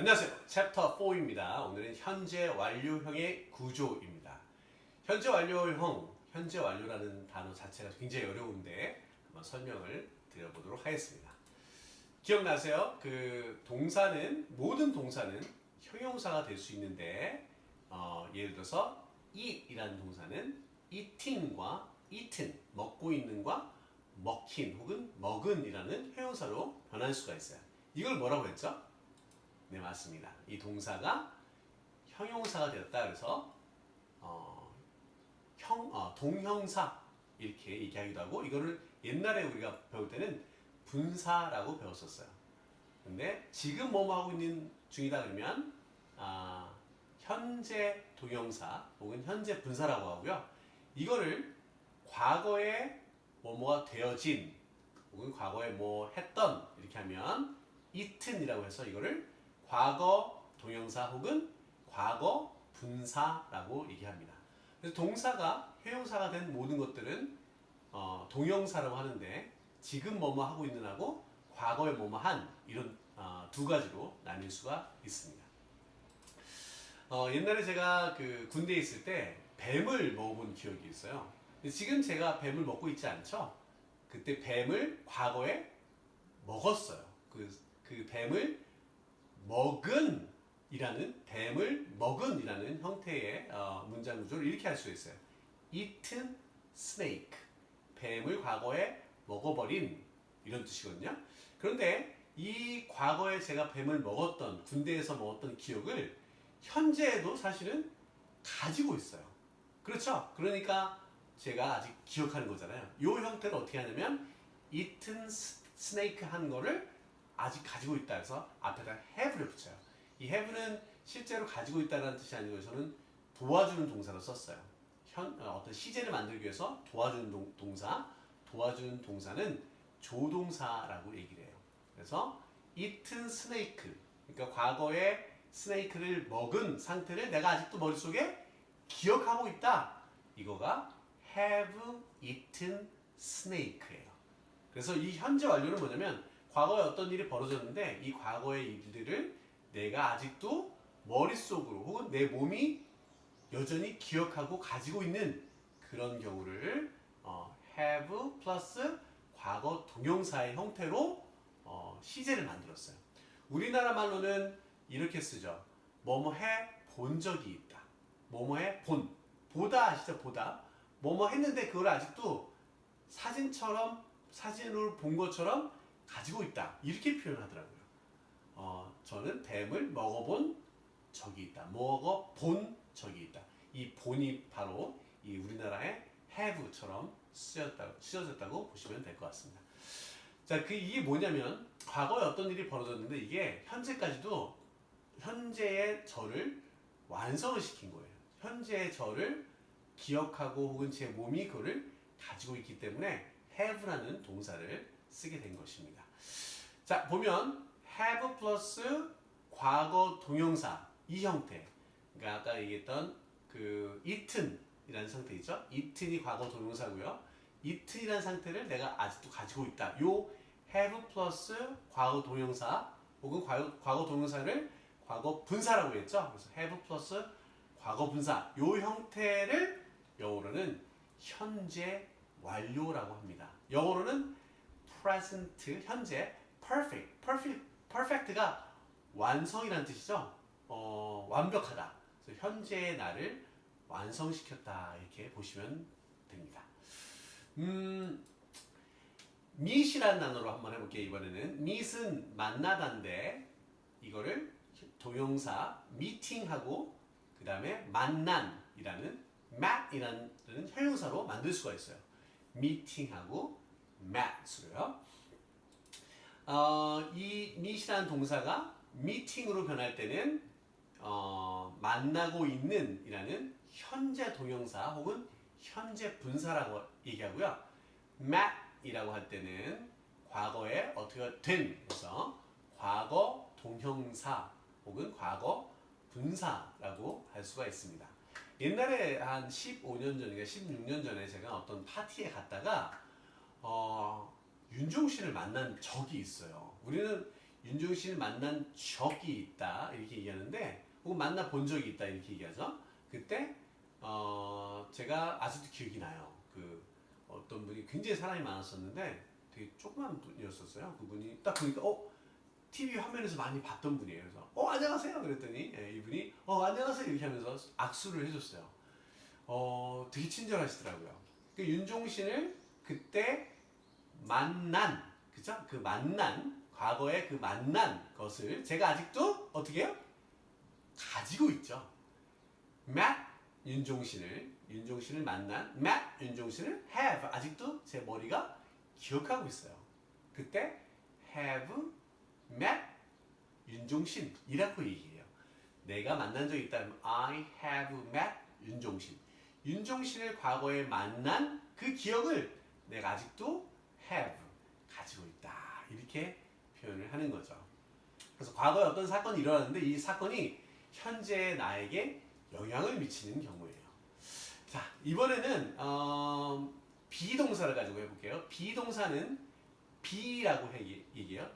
안녕하세요. 챕터 4입니다. 오늘은 현재 완료형의 구조입니다. 현재 완료형, 현재 완료라는 단어 자체가 굉장히 어려운데 한번 설명을 드려보도록 하겠습니다. 기억나세요? 모든 동사는 형용사가 될 수 있는데 예를 들어서 eat이라는 동사는 eating과 eaten, 먹고 있는과 먹힌 혹은 먹은이라는 형용사로 변할 수가 있어요. 이걸 뭐라고 했죠? 네, 맞습니다. 이 동사가 형용사가 되었다. 그래서 동형사 이렇게 얘기하기도 하고, 이거를 옛날에 우리가 배울 때는 분사라고 배웠었어요. 근데 지금 뭐뭐 하고 있는 중이다 그러면 현재 동형사 혹은 현재 분사라고 하고요. 이거를 과거에 뭐뭐가 되어진 혹은 과거에 뭐 했던 이렇게 하면 eaten이라고 해서 이거를 과거 동형사 혹은 과거 분사라고 얘기합니다. 그래서 동사가 형용사가 된 모든 것들은 동형사라고 하는데, 지금 뭐뭐 하고 있는 하고 과거에 뭐뭐 한, 이런 두 가지로 나뉠 수가 있습니다. 옛날에 제가 군대에 있을 때 뱀을 먹어본 기억이 있어요. 근데 지금 제가 뱀을 먹고 있지 않죠? 그때 뱀을 과거에 먹었어요. 그 뱀을 먹은이라는 형태의 문장 구조를 이렇게 할 수 있어요. eaten snake. 뱀을 과거에 먹어버린, 이런 뜻이거든요. 그런데 이 과거에 제가 뱀을 먹었던, 군대에서 먹었던 기억을 현재에도 사실은 가지고 있어요. 그렇죠? 그러니까 제가 아직 기억하는 거잖아요. 이 형태를 어떻게 하냐면 eaten snake 한 거를 아직 가지고 있다 해서 앞에다 have를 붙여요. 이 have는 실제로 가지고 있다는 뜻이 아니고 저는 도와주는 동사로 썼어요. 어떤 시제를 만들기 위해서 도와주는 도와주는 동사는 조동사라고 얘기를 해요. 그래서 eaten snake, 그러니까 과거에 스네이크를 먹은 상태를 내가 아직도 머릿속에 기억하고 있다. 이거가 have eaten snake예요. 그래서 이 현재 완료는 뭐냐면 과거에 어떤 일이 벌어졌는데 이 과거의 일들을 내가 아직도 머릿속으로 혹은 내 몸이 여전히 기억하고 가지고 있는 그런 경우를 have 플러스 과거 동형사의 형태로 시제를 만들었어요. 우리나라 말로는 이렇게 쓰죠. 뭐뭐 해 본 적이 있다. 뭐뭐 해 본. 보다 아시죠? 보다. 뭐뭐 했는데 그걸 아직도 사진으로 본 것처럼 가지고 있다. 이렇게 표현하더라고요. 저는 뱀을 먹어본 적이 있다. 먹어본 적이 있다. 이 본이 바로 이 우리나라의 have처럼 쓰여졌다고 보시면 될 것 같습니다. 자, 이게 뭐냐면 과거에 어떤 일이 벌어졌는데 이게 현재까지도 현재의 저를 완성을 시킨 거예요. 현재의 저를 기억하고 혹은 제 몸이 그거를 가지고 있기 때문에 have라는 동사를 쓰게 된 것입니다. 자, 보면 have 플러스 과거 동형사 이 형태, 그러니까 아까 얘기했던 eaten이라는 상태이죠. eaten이 과거 동형사고요. eaten이라는 상태를 내가 아직도 가지고 있다. 요 have 플러스 과거 동형사 혹은 과거 동형사를 과거 분사라고 했죠. 그래서 have 플러스 과거 분사 요 형태를 영어로는 현재 완료라고 합니다. 영어로는 present, 현재, perfect가 완성이라는 뜻이죠. 완벽하다. 그래서 현재의 나를 완성시켰다 이렇게 보시면 됩니다. meet이라는 단어로 한번 해볼게요. 이번에는 meet은 만나다인데 이거를 동형사 meeting하고 그 다음에 만난이라는 met이라는 형용사로 만들 수가 있어요. meeting하고 met으로요. 이 meet이라는 동사가 meeting으로 변할 때는 만나고 있는 이라는 현재 동형사 혹은 현재 분사라고 얘기하고요. met이라고 할 때는 과거에 어떻게 된, 그래서 과거 동형사 혹은 과거 분사라고 할 수가 있습니다. 옛날에 한 15년 전인가 16년 전에 제가 어떤 파티에 갔다가 윤종 씨를 만난 적이 있어요. 우리는 윤종신을 만난 적이 있다 이렇게 얘기하는데 혹은 만나 본 적이 있다 이렇게 얘기하죠. 그때 제가 아직도 기억이 나요. 그 어떤 분이 굉장히 사람이 많았었는데 되게 조그만 분이었었어요. 그분이 딱 보니까 TV 화면에서 많이 봤던 분이에요. 그래서 안녕하세요 그랬더니 이분이 안녕하세요 이렇게 하면서 악수를 해줬어요. 되게 친절하시더라고요. 그 윤종신을 그때 만난 그죠? 그 만난 과거에 그 만난 것을 제가 아직도 어떻게 해요? 가지고 있죠. Matt 윤종신을 만난 Matt 윤종신을 have 아직도 제 머리가 기억하고 있어요. 그때 have met 윤종신이라고 얘기해요. 내가 만난 적이 있다면 I have met 윤종신. 윤종신을 과거에 만난 그 기억을 내가 아직도 have 가지고 있다. 이렇게 표현을 하는 거죠. 그래서 과거에 어떤 사건이 일어났는데 이 사건이 현재 나에게 영향을 미치는 경우예요. 자, 이번에는 비동사를 가지고 해볼게요. 비동사는 be라고 얘기해요.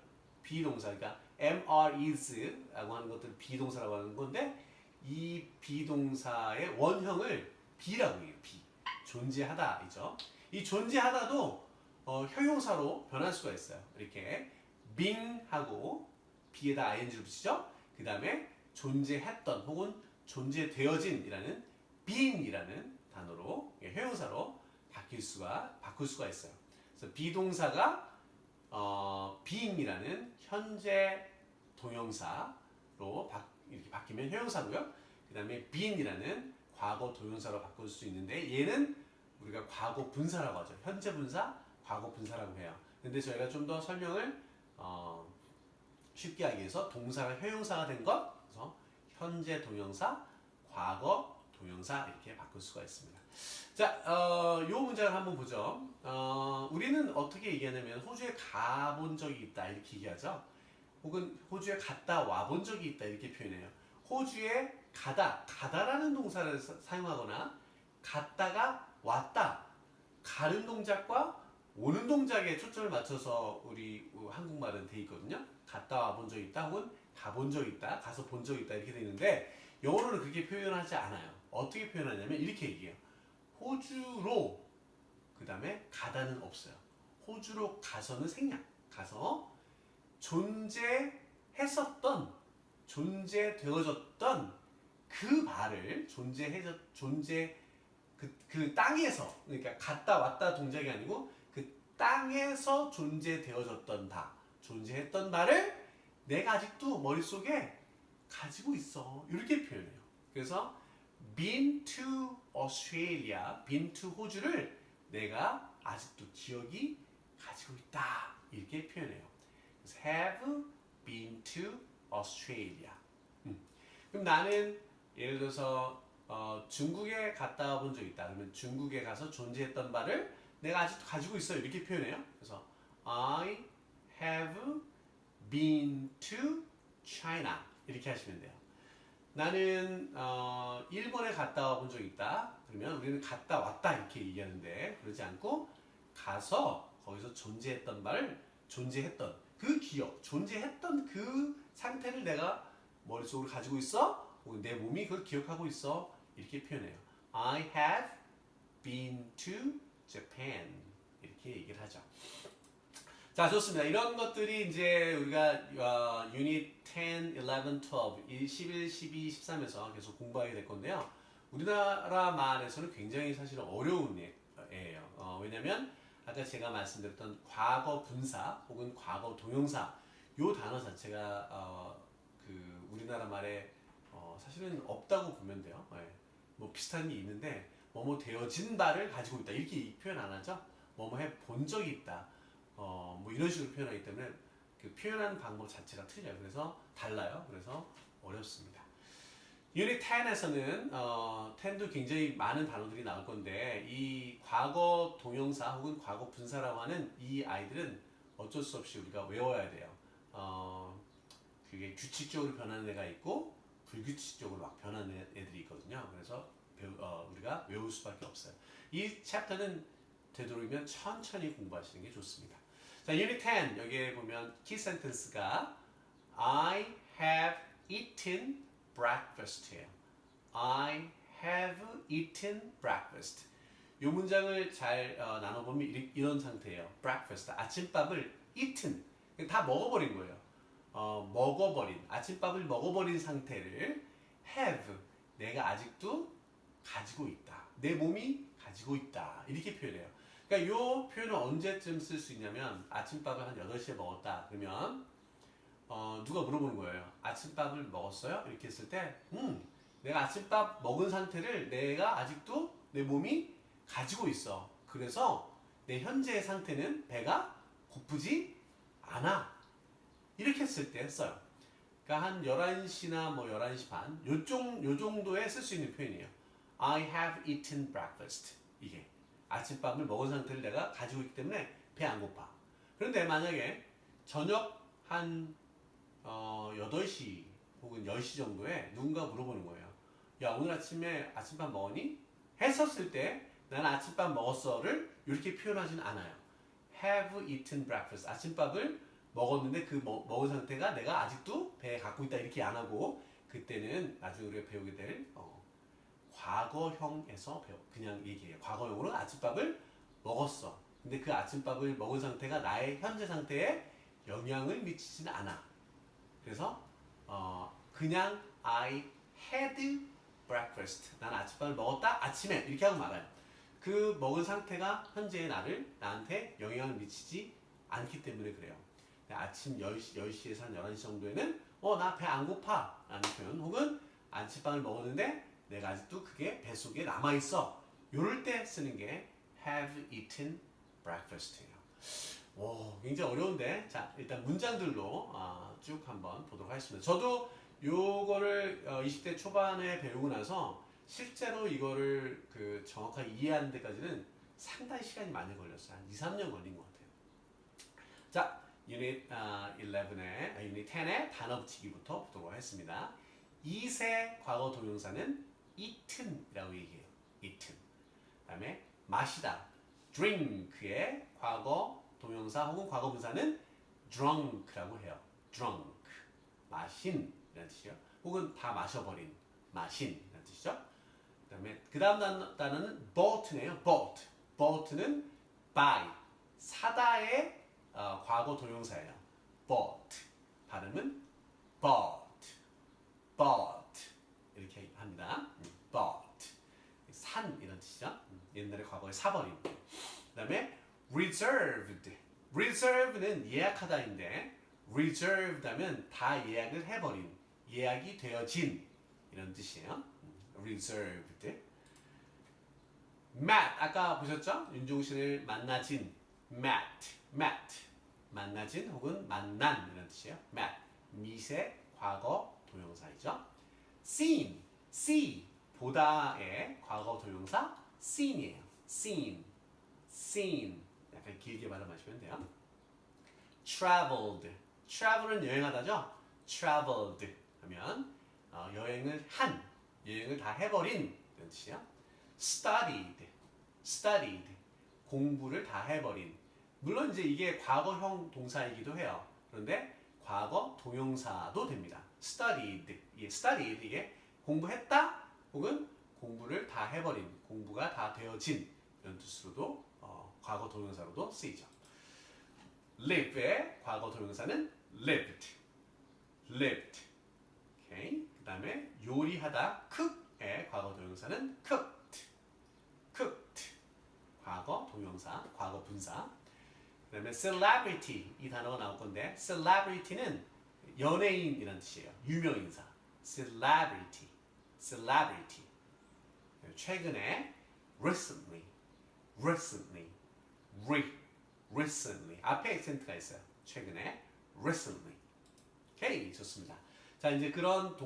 비동사, 그러니까 am, are, is라고 하는 것들을 비동사라고 하는 건데 이 비동사의 원형을 be라고 해요. be. 존재하다이죠. 이 존재하다도 형용사로 변할 수가 있어요. 이렇게 being하고 be에다 ing를 붙이죠. 그 다음에 존재했던 혹은 존재되어진이라는 being이라는 단어로 형용사로 바꿀 수가 있어요. 그래서 비동사가 being이라는 현재 동영사로 이렇게 바뀌면 형용사고요. 그 다음에 being이라는 과거 동영사로 바꿀 수 있는데 얘는 우리가 과거 분사라고 하죠. 현재 분사, 과거 분사라고 해요. 근데 저희가 좀 더 설명을 쉽게 하기 위해서 동사가 형용사가 된 것, 그래서 현재 동영사, 과거 동영사 이렇게 바꿀 수가 있습니다. 자, 요 문장을 한번 보죠. 우리는 어떻게 얘기하냐면 호주에 가본 적이 있다 이렇게 얘기하죠. 혹은 호주에 갔다 와본 적이 있다 이렇게 표현해요. 호주에 가다라는 동사를 사용하거나 갔다가 왔다, 가는 동작과 오는 동작에 초점을 맞춰서 우리 한국말은 돼 있거든요. 갔다 와본 적 있다 혹은 가본 적 있다, 가서 본 적 있다 이렇게 돼 있는데 영어로는 그렇게 표현하지 않아요. 어떻게 표현하냐면 이렇게 얘기해요. 호주로 그 다음에 가다는 없어요. 호주로 가서는 생략. 가서 존재되어졌던 그 발을 그 땅에서 그러니까 갔다 왔다 동작이 아니고 그 땅에서 존재했던 발을 내가 아직도 머릿속에 가지고 있어. 이렇게 표현해요. 그래서 been to Australia, been to 호주를 내가 아직도 기억이 가지고 있다. 이렇게 표현해요. 그래서 have been to Australia. 그럼 나는 예를 들어서 중국에 갔다 본 적 있다. 그러면 중국에 가서 존재했던 바를 내가 아직도 가지고 있어. 이렇게 표현해요. 그래서 I have been to China. 이렇게 하시면 돼요. 나는 일본에 갔다 와본 적 있다. 그러면 우리는 갔다 왔다 이렇게 얘기하는데 그러지 않고 가서 거기서 존재했던 그 기억, 존재했던 그 상태를 내가 머릿속으로 가지고 있어. 혹은 내 몸이 그걸 기억하고 있어. 이렇게 표현해요. I have been to Japan. 이렇게 얘기를 하죠. 자, 좋습니다. 이런 것들이 이제 우리가 유닛 10, 11, 12, 11, 12, 13에서 계속 공부하게 될 건데요. 우리나라 말에서는 굉장히 사실은 어려운 예예요. 왜냐면 아까 제가 말씀드렸던 과거 분사 혹은 과거 동영사 요 단어 자체가 그 우리나라 말에 사실은 없다고 보면 돼요. 예. 뭐 비슷한 게 있는데 뭐뭐 되어진 바를 가지고 있다 이렇게 표현 안 하죠. 뭐뭐 해 본 적이 있다. 뭐 이런 식으로 표현하기 때문에 그 표현하는 방법 자체가 틀려요. 그래서 달라요. 그래서 어렵습니다. 유닛 10에서는 10도 굉장히 많은 단어들이 나올 건데 이 과거 동영사 혹은 과거 분사라고 하는 이 아이들은 어쩔 수 없이 우리가 외워야 돼요. 그게 규칙적으로 변하는 애가 있고 불규칙적으로 막 변하는 애들이 있거든요. 그래서 우리가 외울 수밖에 없어요. 이 챕터는 되도록이면 천천히 공부하시는 게 좋습니다. 자, 유닛 10 여기에 보면 키 센텐스가 I have eaten breakfast예요. I have eaten breakfast. 이 문장을 잘 나눠보면 이런 상태예요. breakfast, 아침밥을 eaten, 다 먹어버린 거예요. 먹어버린, 아침밥을 먹어버린 상태를 have, 내가 아직도 가지고 있다. 내 몸이 가지고 있다. 이렇게 표현해요. 그러니까 이 표현을 언제쯤 쓸 수 있냐면 아침밥을 한 8시에 먹었다. 그러면 누가 물어보는 거예요. 아침밥을 먹었어요? 이렇게 했을 때 내가 아침밥 먹은 상태를 내가 아직도 내 몸이 가지고 있어. 그래서 내 현재의 상태는 배가 고프지 않아. 이렇게 했을 때 써요. 그러니까 한 11시나 뭐 11시 반 요 정도에 쓸 수 있는 표현이에요. I have eaten breakfast. 이게 아침밥을 먹은 상태를 내가 가지고 있기 때문에 배 안 고파. 그런데 만약에 저녁 한 8시 혹은 10시 정도에 누군가 물어보는 거예요. 야, 오늘 아침에 아침밥 먹었니? 했었을 때 나는 아침밥 먹었어를 이렇게 표현하진 않아요. Have eaten breakfast. 아침밥을 먹었는데 그 먹은 상태가 내가 아직도 배에 갖고 있다 이렇게 안 하고 그때는 나중에 우리가 배우게 될 과거형에서 그냥 얘기해요. 과거형으로는 아침밥을 먹었어. 근데 그 아침밥을 먹은 상태가 나의 현재 상태에 영향을 미치지는 않아. 그래서 그냥 I had breakfast. 난 아침밥을 먹었다. 아침에 이렇게 하고 말아요. 그 먹은 상태가 현재의 나한테 영향을 미치지 않기 때문에 그래요. 아침 10시에서 한 11시 정도에는 나 배 안 고파 라는 표현 혹은 아침밥을 먹었는데 내가 아직도 그게 뱃속에 남아있어. 요럴 때 쓰는 게 have eaten breakfast예요. 오, 굉장히 어려운데 자 일단 문장들로 쭉 한번 보도록 하겠습니다. 저도 요거를 20대 초반에 배우고 나서 실제로 이거를 정확하게 이해하는 데까지는 상당히 시간이 많이 걸렸어요. 한 2, 3년 걸린 것 같아요. 자, 유닛 11의 유닛 10의 단어 붙이기부터 보도록 하겠습니다. 이세 과거 동명사는 eaten이라고 얘기해요. eaten. 그다음에 마시다 drink의 과거 동명사 혹은 과거 분사는 drunk라고 해요. drunk. 마신 이라는 뜻이요. 혹은 다 마셔버린 마신 이라는 뜻이죠. 그다음에 그다음 단어는 bought네요. bought. bought는 buy 사다의 과거 동명사예요. bought. 발음은 bought. bought. 이렇게 합니다. bought. 산 이런 뜻이죠. 옛날에 과거에 사버린. 그다음에 reserved. reserved는 예약하다인데 reserved 하면 다 예약을 해버린, 예약이 되어진 이런 뜻이에요. reserved. met 아까 보셨죠? 윤종신을 만나진 met. 만나진 혹은 만난 이런 뜻이에요. met. meet의 과거 동명사이죠. seen 보다의 과거 동명사 seen이에요. seen 약간 길게 발음하시면 돼요. travel은 여행하다죠. traveled 하면 여행을 다 해버린 이런 뜻이에요. studied 공부를 다 해버린. 물론 이제 이게 과거형 동사이기도 해요. 그런데 과거 동명사도 됩니다. studied 이게 공부했다 혹은 공부를 다 해버린, 공부가 다 되어진 이런 뜻으로도 과거 동명사로도 쓰이죠. live의 과거 동명사는 lived. 오케이. 그다음에 요리하다 cook의 과거 동명사는 cooked. 과거 동명사, 과거 분사. 그다음에 celebrity 이 단어가 나올 건데 celebrity는 연예인이라는 뜻이에요. 유명인사. celebrity. 최근에 recently 앞에 액센트가 있어요. 최근에 recently. 오케이, 좋습니다. 자, 이제 그런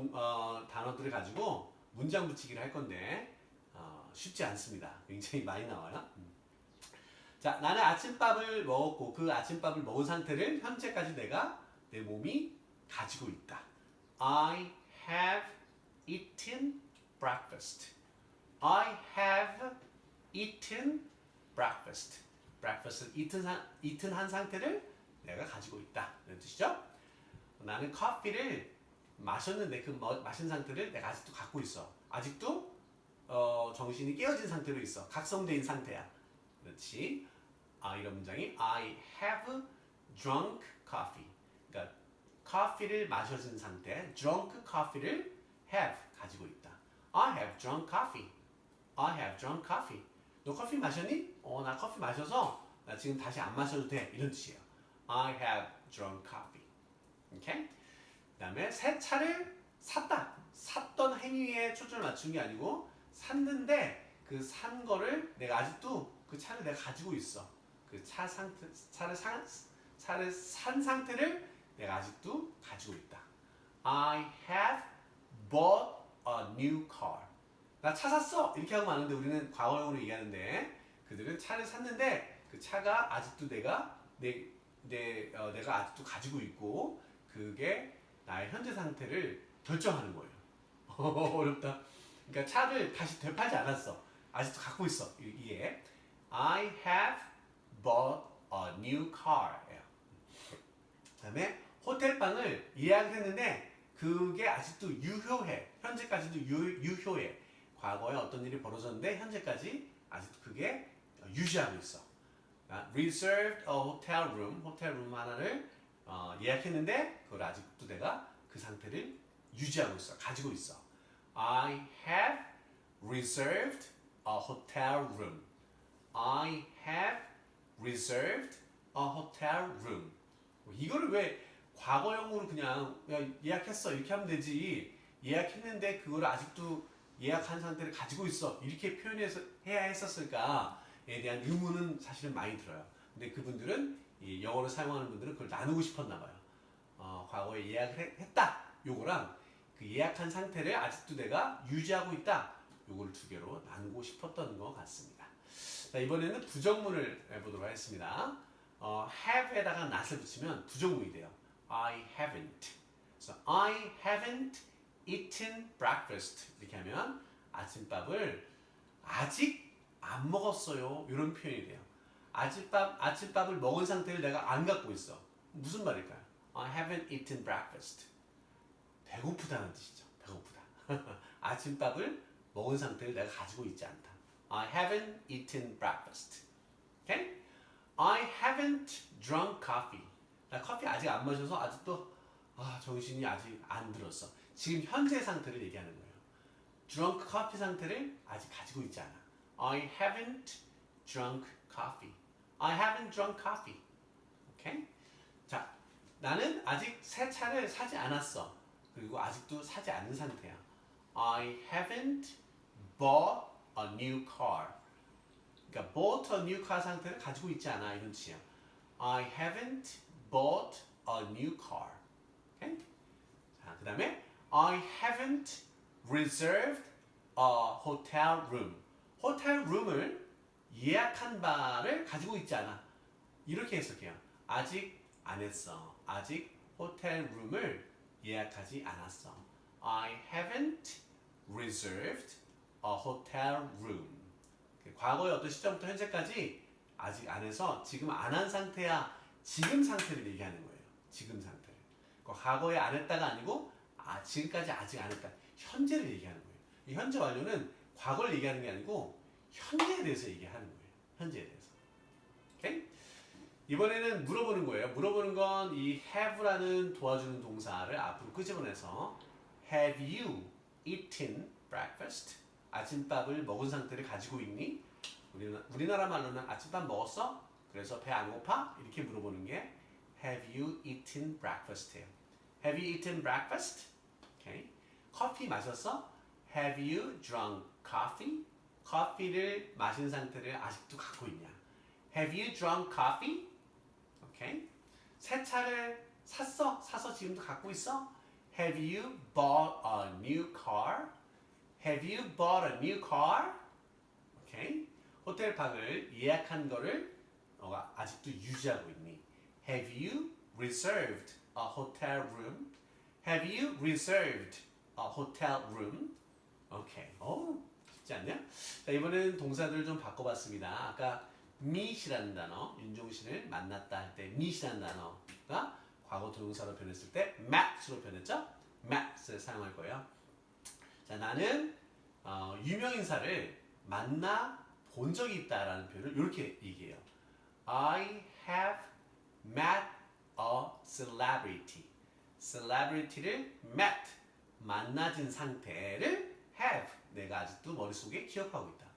단어들을 가지고 문장 붙이기를 할 건데 쉽지 않습니다. 굉장히 많이 나와요. 자, 나는 아침밥을 먹었고 그 아침밥을 먹은 상태를 현재까지 내 몸이 가지고 있다. I have eaten breakfast. I have eaten breakfast. breakfast를 eaten 한 상태를 내가 가지고 있다. 이런 뜻이죠. 나는 커피를 마셨는데 그 마신 상태를 내가 아직도 갖고 있어. 아직도 정신이 깨어진 상태로 있어. 각성된 상태야. 그렇지. 이런 문장이 I have drunk coffee. 그러니까 커피를 마셔진 상태, drunk coffee를 have 가지고 있다. I have drunk coffee. I have drunk coffee. 너 커피 마셨니? 나 커피 마셔서 나 지금 다시 안 마셔도 돼. 이런 뜻이에요. I have drunk coffee. 오케이? 그다음에 새 차를 샀다. 샀던 행위에 초점을 맞춘 게 아니고 샀는데 그 산 거를 내가 아직도 그 차를 내가 가지고 있어. 그 차 상태 차를 산 상태를 내가 아직도 가지고 있다. I have bought a new car. 나 차 샀어 이렇게 하고 마는데 우리는 과거형으로 얘기하는데 그들은 차를 샀는데 그 차가 아직도 내가 아직도 가지고 있고 그게 나의 현재 상태를 결정하는 거예요. 어렵다. 그러니까 차를 다시 되팔지 않았어. 아직도 갖고 있어. 이게 I have bought a new car예요. 그다음에 호텔방을 예약했는데 그게 아직도 유효해. 현재까지도 유효해. 과거에 어떤 일이 벌어졌는데 현재까지 아직도 그게 유지하고 있어. Reserved a hotel room, 호텔 룸 하나를 예약했는데 그걸 아직도 내가 그 상태를 유지하고 있어, 가지고 있어. I have reserved a hotel room. I have reserved a hotel room. 이거를 왜 과거형으로 그냥 예약했어 이렇게 하면 되지. 예약했는데 그걸 아직도 예약한 상태를 가지고 있어 이렇게 표현해서 해야 했었을까에 대한 의문은 사실은 많이 들어요. 근데 그분들은 이 영어를 사용하는 분들은 그걸 나누고 싶었나 봐요. 과거에 예약을 했다 요거랑 그 예약한 상태를 아직도 내가 유지하고 있다 요거를 두 개로 나누고 싶었던 것 같습니다. 자, 이번에는 부정문을 해보도록 하겠습니다. have에다가 not을 붙이면 부정문이 돼요. I haven't. So I haven't eaten breakfast. 이렇게 하면 아침밥을 아직 안 먹었어요. 이런 표현이 돼요. 아침밥을 먹은 상태를 내가 안 갖고 있어. 무슨 말일까요? I haven't eaten breakfast. 배고프다는 뜻이죠. 배고프다. 아침밥을 먹은 상태를 내가 가지고 있지 않다. I haven't eaten breakfast. Okay? I haven't drunk coffee. 나 커피 아직 안 마셔서 아직도 정신이 아직 안 들었어. 지금 현재 상태를 얘기하는 거예요. drunk coffee 상태를 아직 가지고 있지 않아. I haven't drunk coffee. I haven't drunk coffee. 오케이? 자, 나는 아직 새 차를 사지 않았어. 그리고 아직도 사지 않는 상태야. I haven't bought a new car. 그러니까 bought a new car 상태를 가지고 있지 않아 이런 뜻이야. I haven't bought a new car. 오케이? 자, 그다음에 I haven't reserved a hotel room. 호텔 룸을 예약한 바를 가지고 있지 않아. 이렇게 해석해요. 아직 안 했어. 아직 호텔 룸을 예약하지 않았어. I haven't reserved a hotel room. 과거의 어떤 시점부터 현재까지 아직 안 해서 지금 안 한 상태야. 지금 상태를 얘기하는 거예요. 지금 상태를. 과거에 안 했다가 아니고 지금까지 아직 안 했다. 현재를 얘기하는 거예요. 이 현재 완료는 과거를 얘기하는 게 아니고 현재에 대해서 얘기하는 거예요. 현재에 대해서. 오케이? 이번에는 물어보는 거예요. 물어보는 건 이 have라는 도와주는 동사를 앞으로 끄집어내서 Have you eaten breakfast? 아침밥을 먹은 상태를 가지고 있니? 우리나라 말로는 아침밥 먹었어? 그래서 배 안 고파? 이렇게 물어보는 게 Have you eaten breakfast예요. Have you eaten breakfast? Okay. 커피 마셨어? Have you drunk coffee? 커피를 마신 상태를 아직도 갖고 있냐? Have you drunk coffee? Okay. 새 차를 샀어? 사서 지금도 갖고 있어? Have you bought a new car? Have you bought a new car? Okay. 호텔 방을 예약한 거를 너가 아직도 유지하고 있니? Have you reserved a hotel room? Have you reserved a hotel room? 오케이. 쉽지 않냐? 자, 이번에는 동사들을 좀 바꿔봤습니다. 아까 meet이라는 단어, 윤종신을 만났다 할 때 meet이라는 단어가 과거 동사로 변했을 때 met로 변했죠? met을 사용할 거예요. 자, 나는 유명인사를 만나 본 적이 있다라는 표현을 이렇게 얘기해요. I have met a celebrity. celebrity를 met, 만나진 상태를 have, 내가 아직도 머릿속에 기억하고 있다.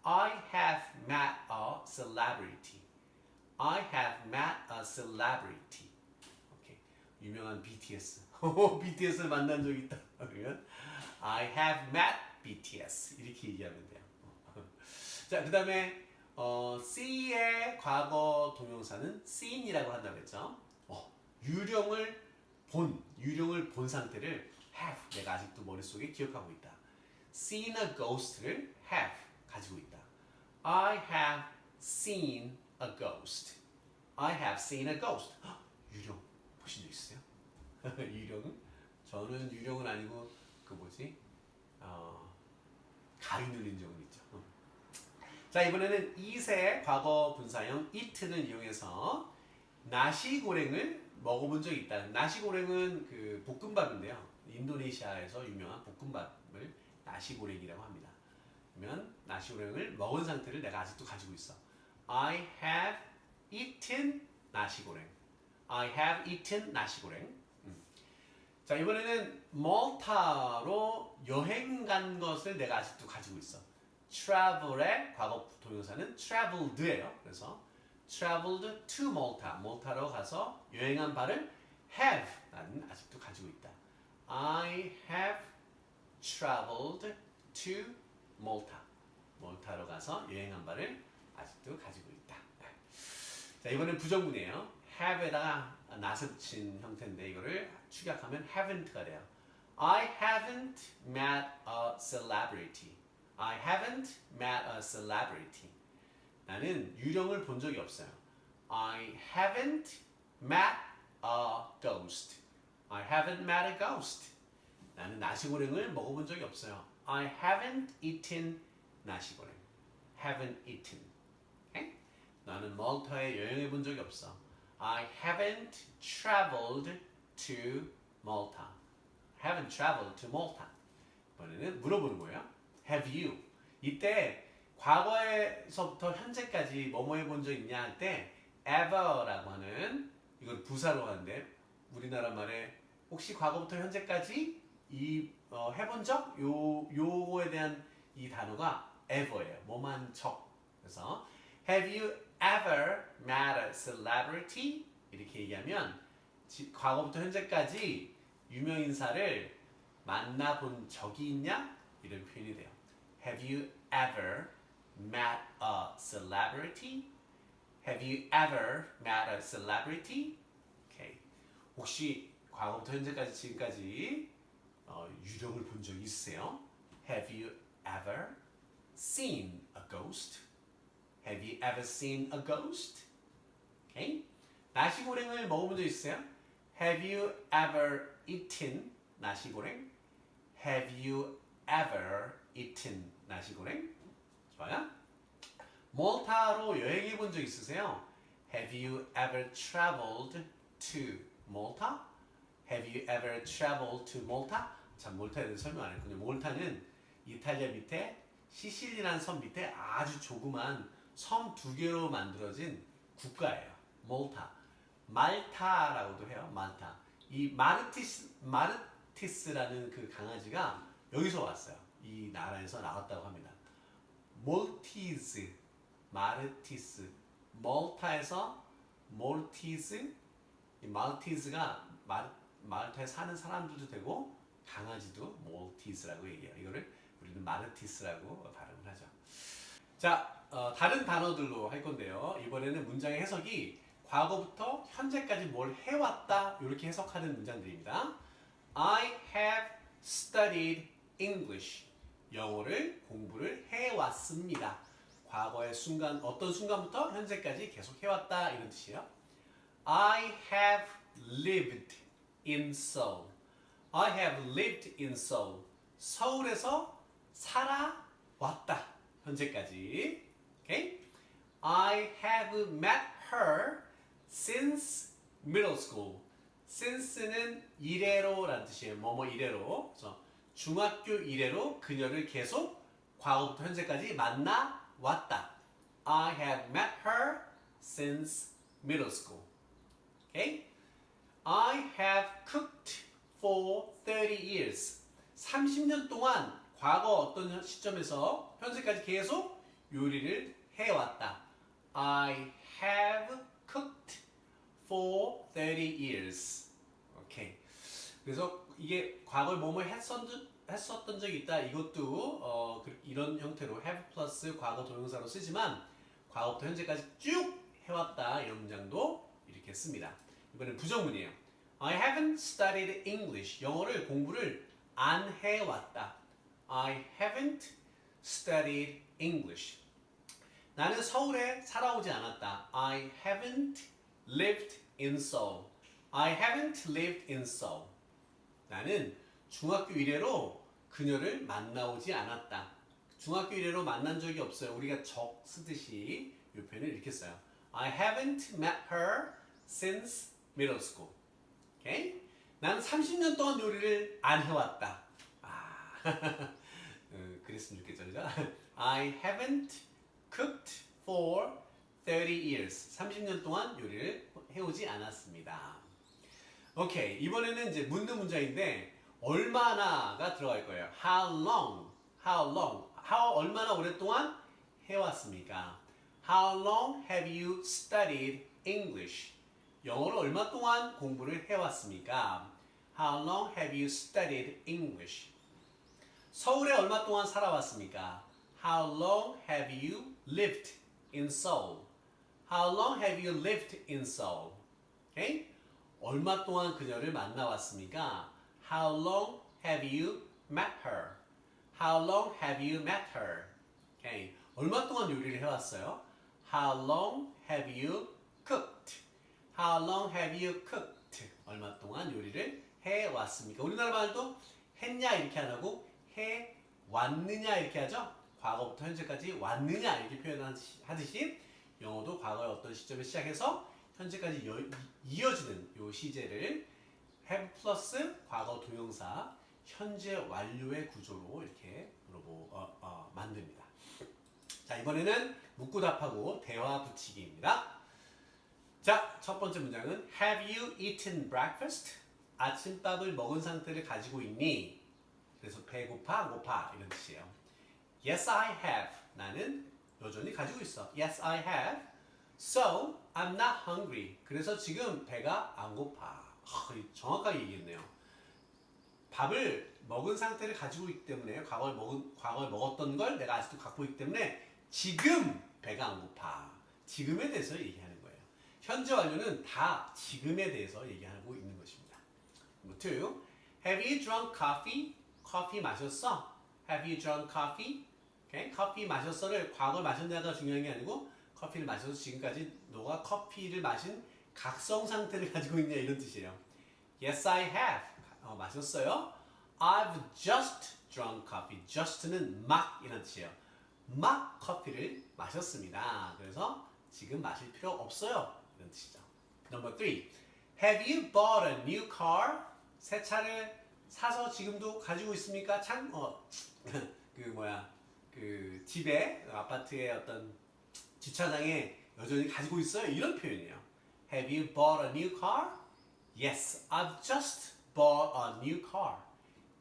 I have met a celebrity. I have met a celebrity. 오케이. 유명한 BTS. BTS를 만난 적이 있다. 그러면 I have met BTS. 이렇게 얘기하면 돼요. 자, 그 다음에 see의 과거 동명사는 seen이라고 한다고 했죠. 유령을 본 상태를 have, 내가 아직도 머릿속에 기억하고 있다. seen a ghost를 have, 가지고 있다. I have seen a ghost. I have seen a ghost. 유령 보신 적 있으세요? 유령은? 저는 유령은 아니고 그 뭐지? 가위 눌린 적은 있죠. 자, 이번에는 이세 과거 분사형 it를 이용해서 나시고랭을 먹어본 적이 있다. 나시고랭은 그 볶음밥인데요. 인도네시아에서 유명한 볶음밥을 나시고랭이라고 합니다. 그러면 나시고랭을 먹은 상태를 내가 아직도 가지고 있어. I have eaten 나시고랭. I have eaten 나시고랭. 자, 이번에는 멀타로 여행 간 것을 내가 아직도 가지고 있어. travel의 과거 동영사는 traveled예요. 그래서 traveled to Malta. 몰타로 가서 여행한 바를 have, 나는 아직도 가지고 있다. I have traveled to Malta. 몰타로 가서 여행한 바를 아직도 가지고 있다. 자, 이번엔 부정문이에요. have에다가 not을 붙인 형태인데 이거를 축약하면 haven't가 돼요. I haven't met a celebrity. I haven't met a celebrity. 나는 유령을 본 적이 없어요. I haven't met a ghost. I haven't met a ghost. 나는 나시고랭을 먹어본 적이 없어요. I haven't eaten 나시고랭. Haven't eaten. Okay? 나는 멀타에 여행해 본 적이 없어. I haven't traveled to Malta. Haven't traveled to Malta. 이번에는 물어보는 거예요. Have you? 이때 과거에서부터 현재까지 뭐뭐 해본 적 있냐 할 때 ever라고 하는, 이건 부사로 하는데 우리나라 말에 혹시 과거부터 현재까지 해본 적? 요거에 대한 이 단어가 ever예요. 뭐만 적. 그래서 have you ever met a celebrity? 이렇게 얘기하면 과거부터 현재까지 유명인사를 만나본 적이 있냐? 이런 표현이 돼요. Have you ever met a celebrity? Have you ever met a celebrity? Okay. 혹시 과거부터 현재까지 지금까지 유령을 본 적 있으세요? Have you ever seen a ghost? Have you ever seen a ghost? Okay. 나시고랭을 먹어본 적 있으세요? Have you ever eaten 나시고랭? Have you ever eaten 나시고랭? 좋아요. 몰타로 여행해 본 적 있으세요? Have you ever traveled to Malta? Have you ever traveled to Malta? 참, 몰타에 대해서 설명 안 했군요. 몰타는 이탈리아 밑에 시실리라는 섬 밑에 아주 조그만 섬 두 개로 만들어진 국가예요. 몰타. 말타라고도 해요. 말타. 이 마르티스라는 그 강아지가 여기서 왔어요. 이 나라에서 나왔다고 합니다. 몰티즈, 마르티스, 몰타에서 몰티즈, 이 말티즈가 말타에 사는 사람들도 되고 강아지도 몰티즈라고 얘기해요. 이거를 우리는 마르티스라고 발음을 하죠. 자, 다른 단어들로 할 건데요. 이번에는 문장의 해석이 과거부터 현재까지 뭘 해왔다 이렇게 해석하는 문장들입니다. I have studied English. 영어를 공부를 해왔습니다. 과거의 순간, 어떤 순간부터 현재까지 계속 해왔다 이런 뜻이에요. I have lived in Seoul. I have lived in Seoul. 서울에서 살아왔다. 현재까지. Okay? I have met her since middle school. since는 이래로라는 뜻이에요. 뭐뭐 이래로. 그래서 중학교 이래로 그녀를 계속 과거부터 현재까지 만나 왔다. I have met her since middle school. Okay? I have cooked for 30 years. 30년 동안 과거 어떤 시점에서 현재까지 계속 요리를 해왔다. I have cooked for 30 years. 오케이. 그래서 이게 과거에 뭐뭐 했었던 적이 있다. 이것도 이런 형태로 have 플러스 과거 동영사로 쓰지만 과거부터 현재까지 쭉 해왔다. 이런 문장도 이렇게 씁니다. 이번엔 부정문이에요. I haven't studied English. 영어를 공부를 안 해왔다. I haven't studied English. 나는 서울에 살아오지 않았다. I haven't lived in Seoul. I haven't lived in Seoul. 나는 중학교 이래로 그녀를 만나오지 않았다. 중학교 이래로 만난 적이 없어요. 우리가 적 쓰듯이 이 표현을 이렇게 써요. I haven't met her since middle school. Okay? 나는 30년 동안 요리를 안 해왔다. 그랬으면 좋겠죠, 그죠? I haven't cooked for 30 years. 30년 동안 요리를 해오지 않았습니다. 오케이, 이번에는 이제 묻는 문장인데 얼마나가 들어갈 거예요. How long? 얼마나 오랫동안 해왔습니까? How long have you studied English? 영어를 얼마 동안 공부를 해왔습니까? How long have you studied English? 서울에 얼마 동안 살아왔습니까? How long have you lived in Seoul? How long have you lived in Seoul? Okay? 얼마 동안 그녀를 만나왔습니까? How long have you met her? How long have you met her? Okay. 얼마 동안 요리를 해왔어요? How long have you cooked? How long have you cooked? 얼마 동안 요리를 해왔습니까? 우리나라 말도 했냐 이렇게 안 하고 해왔느냐 이렇게 하죠? 과거부터 현재까지 왔느냐 이렇게 표현하듯이 영어도 과거의 어떤 시점에 시작해서 현재까지 이어지는 요 시제를 have 플러스 과거 동영사 현재 완료의 구조로 이렇게 만듭니다. 자, 이번에는 묻고 답하고 대화 붙이기입니다. 자, 첫 번째 문장은 Have you eaten breakfast? 아침밥을 먹은 상태를 가지고 있니? 그래서 배고파, 안 고파 이런 뜻이에요. Yes, I have. 나는 여전히 가지고 있어. Yes, I have. So, I'm not hungry. 그래서 지금 배가 안 고파. 정확하게 얘기했네요. 밥을 먹은 상태를 가지고 있기 때문에 과거에 먹었던 걸 내가 아직도 갖고 있기 때문에 지금 배가 안 고파. 지금에 대해서 얘기하는 거예요. 현재 완료는 다 지금에 대해서 얘기하고 있는 것입니다. Number 2. Have you drunk coffee? 커피 마셨어? Have you drunk coffee? Okay? 커피 마셨어를 과거에 마셨냐가 중요한 게 아니고 커피를 마셔서 지금까지 너가 커피를 마신 각성 상태를 가지고 있냐 이런 뜻이에요. Yes, I have. 마셨어요. I've just drunk coffee. just는 막 이런 뜻이에요. 막 커피를 마셨습니다. 그래서 지금 마실 필요 없어요. 이런 뜻이죠. Number 3. Have you bought a new car? 새 차를 사서 지금도 가지고 있습니까? 집에 아파트의 어떤 주차장에 여전히 가지고 있어요. 이런 표현이에요. Have you bought a new car? Yes, I've just bought a new car.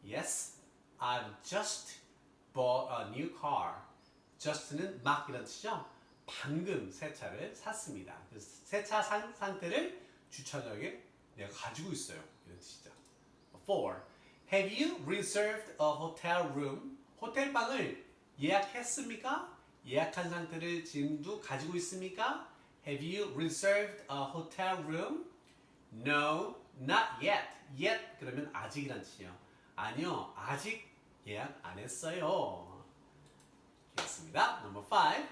Yes, I've just bought a new car. just는 막 이런 뜻이죠. 방금 새 차를 샀습니다. 새 차 상태를 주차장에 내가 가지고 있어요. 이런 뜻이죠. 4. Have you reserved a hotel room? 호텔 방을 예약했습니까? 예약한 상태를 지금도 가지고 있습니까? Have you reserved a hotel room? No, not yet. Yet 그러면 아직이란 뜻이에요. 아니요, 아직 예약 안 했어요. 됐습니다. Number 5.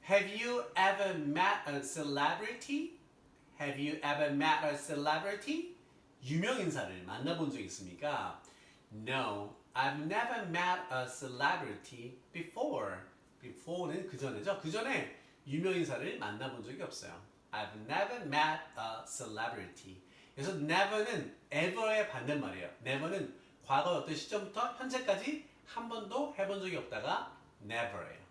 Have you ever met a celebrity? Have you ever met a celebrity? 유명 인사를 만나본 적 있습니까? No, I've never met a celebrity before. before는 그 전에죠. 그 전에 유명 인사를 만나본 적이 없어요. I've never met a celebrity. 그래서 never는 ever의 반대말이에요. never는 과거의 어떤 시점부터 현재까지 한 번도 해본 적이 없다가 never예요.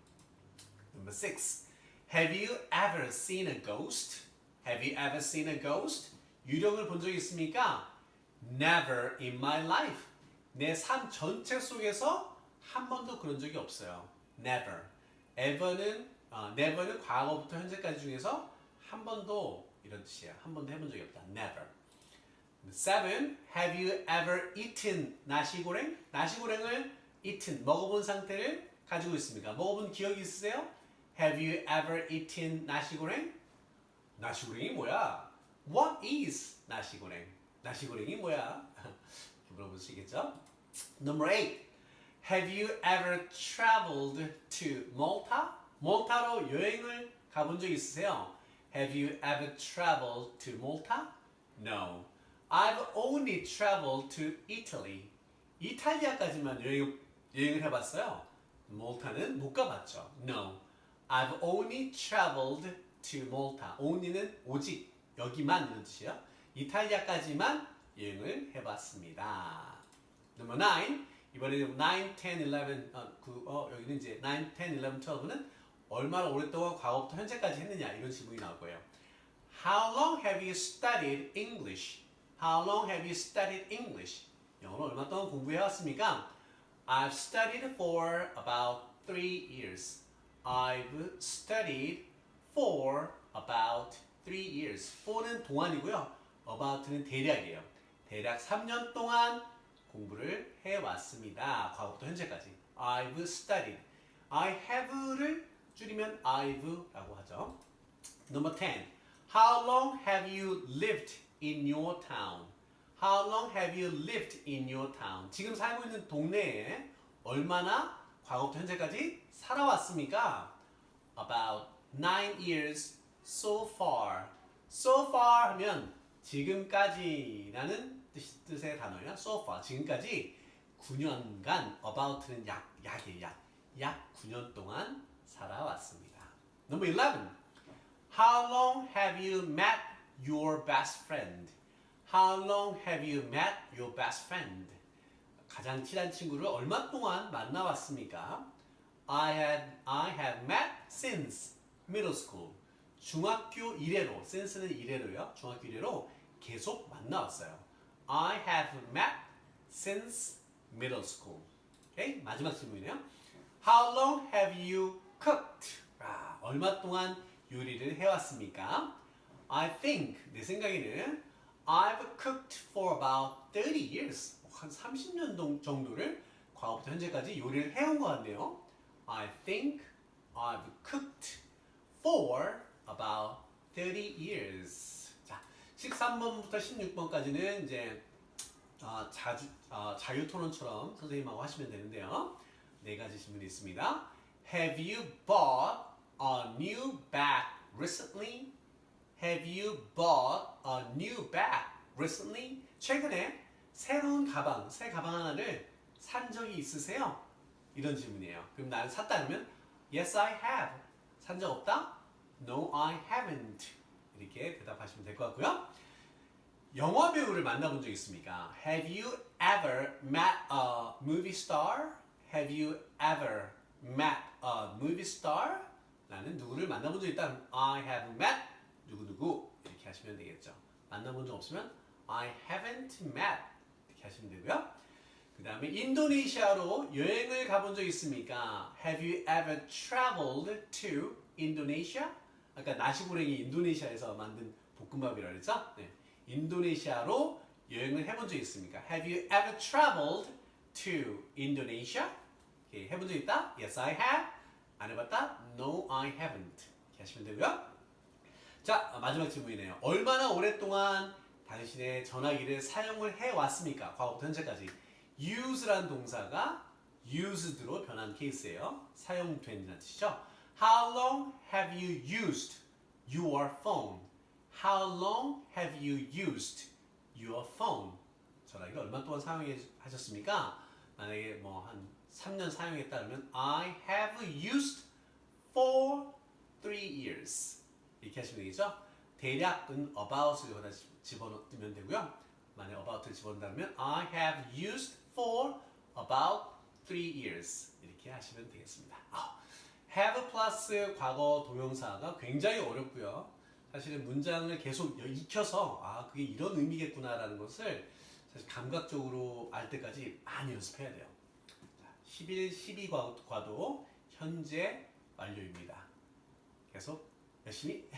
Number 6. Have you ever seen a ghost? Have you ever seen a ghost? 유령을 본 적이 있습니까? Never in my life. 내 삶 전체 속에서 한 번도 그런 적이 없어요. Never. never는 과거부터 현재까지 중에서 한 번도 이런 뜻이에요. 한 번도 해본 적이 없다. Never. 7. Have you ever eaten 나시고랭? 나시고랭을 eaten, 먹어본 상태를 가지고 있습니까? 먹어본 기억이 있으세요? Have you ever eaten 나시고랭? 나시고랭이 뭐야? What is 나시고랭? 나시고랭이 뭐야? 물어보시겠죠? Number 8. Have you ever traveled to Malta? 몰타로 여행을 가본 적 있으세요? Have you ever traveled to Malta? No. I've only traveled to Italy. 이탈리아까지만 여행을 해봤어요. 몰타는 못 가봤죠. No. I've only traveled to Malta. only는 오직, 여기만 이런 뜻이에요. 이탈리아까지만 여행을 해봤습니다. Number 9. 이번에는 9, 10, 11, 여기는 이제 9, 10, 11, 12는 얼마나 오랫동안 과거부터 현재까지 했느냐 이런 질문이 나올 거예요. How long have you studied English? How long have you studied English? 영어를 얼마 동안 공부해왔습니까? I've studied for about 3 years. I've studied for about 3 years. for는 동안이고요. about는 대략이에요. 대략 3년 동안 공부를 해왔습니다. 과거부터 현재까지. I've studied. I have를 줄이면 I've라고 하죠. Number 10. How long have you lived in your town? How long have you lived in your town? 지금 살고 있는 동네에 얼마나 과거부터 현재까지 살아왔습니까? About 9 years so far. So far 하면 지금까지라는 뜻의 단어예요. So far, 지금까지 9년간, about는 약이에요. 약 9년 동안 살아왔습니다. Number 11. How long have you met your best friend? How long have you met your best friend? 가장 친한 친구를 얼마 동안 만나왔습니까? I have met since middle school. 중학교 이래로, since는 이래로요. 중학교 이래로 계속 만나왔어요. I have met since middle school. 오케이? 마지막 질문이네요. How long have you cooked? 얼마 동안 요리를 해왔습니까? I think, 내 생각에는 I've cooked for about 30 years. 한 30년 정도를 과거부터 현재까지 요리를 해온 것 같네요. I think I've cooked for about 30 years. 자, 13번부터 16번까지는 이제 자유 토론처럼 선생님하고 하시면 되는데요. 네 가지 질문이 있습니다. Have you bought a new bag recently? Have you bought a new bag recently? 최근에 새로운 가방, 새 가방 하나를 산 적이 있으세요? 이런 질문이에요. 그럼 나는 샀다 그러면 Yes, I have. 산 적 없다? No, I haven't. 이렇게 대답하시면 될 것 같고요. 영화 배우를 만나본 적 있습니까? Have you ever met a movie star? Have you ever met a movie star? 나는 누구를 만나본 적 있다. I have met 누구누구 이렇게 하시면 되겠죠. 만나본 적 없으면 I haven't met 이렇게 하시면 되고요. 그 다음에 인도네시아로 여행을 가본 적 있습니까? Have you ever traveled to Indonesia? 아까 나시고랭이 인도네시아에서 만든 볶음밥이라고 그랬죠? 네. 인도네시아로 여행을 해본 적 있습니까? Have you ever traveled to Indonesia? 오케이, 해본 적 있다? Yes, I have. 안 해봤다? No, I haven't. 이렇게 하시면 되고요. 자, 마지막 질문이네요. 얼마나 오랫동안 당신의 전화기를 사용을 해왔습니까? 과거부터 현재까지. use라는 동사가 used로 변한 케이스예요. 사용된이라는 뜻이죠. How long have you used your phone? How long have you used your phone? 전화기를 얼마 동안 사용하셨습니까? 만약에 뭐 한 3년 사용했다 그러면 I have used for 3 years. 이렇게 하시면 되겠죠? 대략은 about을 여기다 집어넣으면 되고요. 만약 about를 집어넣는다면 I have used for about 3 years 이렇게 하시면 되겠습니다. have 플러스 과거 동명사가 굉장히 어렵고요. 사실은 문장을 계속 익혀서 그게 이런 의미겠구나라는 것을 사실 감각적으로 알 때까지 많이 연습해야 돼요. 11, 12과도 현재 완료입니다. 계속 열심히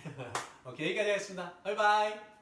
오케이, 여기까지 하겠습니다. 바이바이.